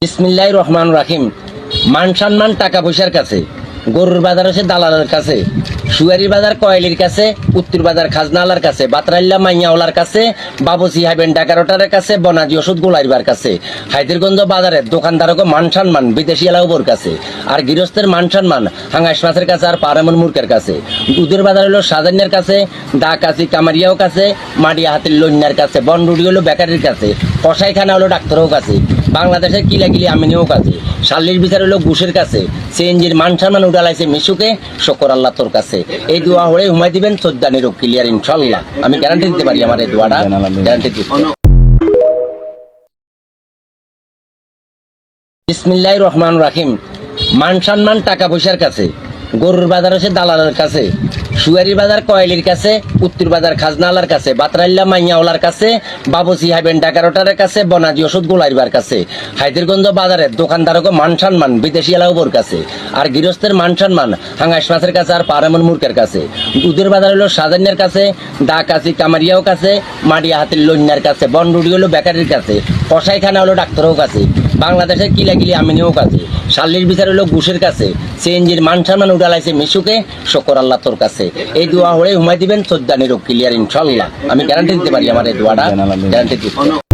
বিসমিল্লাহির রহমানির রহিম। মান সম্মান টাকা পয়সার কাছে, গরুর বাজার হচ্ছে দালালের কাছে, সুয়ারির বাজার কয়েলির কাছে, উত্তর বাজার খাজনালার কাছে, বাতরাইল্লা মাইয়াওয়ালার কাছে, বাবুসি হাইবেন ডাকারোটারের কাছে, বনাজি ওষুধ গোলাইবার কাছে, হায়দ্রগঞ্জ বাজারের দোকানদারকে মান সম্মান বিদেশি এলাউবোর কাছে, আর গৃহস্থের মান সম্মান হাঙ্গাস মাছের কাছে আর পারামন মুরকের কাছে, দুধের বাজার হলো সাজান্যের কাছে, ডাকাছি কামারিয়াও কাছে, মাডিয়া হাতির লন্যার কাছে, বনরুডি হলো বেকারির কাছে, কসাইখানা হলো ডাক্তারও কাছে, বাংলাদেশের কিলাকিলি আমিনিও কাছে, শাল্লির বিচার হলো ঘুষের কাছে, সিএনজির মান সম্মান উঠালাইছে মিশুকে, শকর আল্লাহ তোর কাছে। এই দোয়া হলে হুমাই দিবেন চোদ্দানি রোগ ক্লিয়ার ইনশাল্লাহ। আমি গ্যারান্টি দিতে পারি, আমার এই দোয়াটা গ্যারান্টি দিতে। বিসমিল্লাহির রহমানির রহিম। মান সম্মান টাকা পয়সার কাছে, গরুর বাজার হচ্ছে দালালের কাছে, সুয়ারির বাজার কয়েলির কাছে, উত্তর বাজার খাজনালার কাছে, বাতরাইল্লা মাইয়াওয়ালার কাছে, বাবুসি হাইবেন ডাকারোটারের কাছে, বনাজি ওষুধ গোলাইবার কাছে, হায়দ্রগঞ্জ বাজারের দোকানদারকে মান সম্মান বিদেশি এলাউবোর কাছে, আর গৃহস্থের মান সম্মান হাঙ্গাস মাছের কাছে আর পারামন মুরকের কাছে, দুধের বাজার হলো সাজান্যের কাছে, ডাকাছি কামারিয়াও কাছে, মাডিয়া হাতির লন্যার কাছে, বনরুডি হলো বেকারির কাছে, কসাইখানা হলো ডাক্তারও কাছে, বাংলাদেশের কিলাকিলি আমিনিও কাছে, শাল্লির বিচার হলো ঘুষের কাছে, সিএনজির মান সম্মান উঠালাইছে মিশুকে, শকর আল্লাহ তোর কাছে। এই দোয়া হলে হুমাই দিবেন চোদ্দানি রোগ ক্লিয়ার ইনশাল্লাহ। আমি গ্যারান্টি দিতে পারি, আমার এই দোয়াটা গ্যারান্টি দিতে।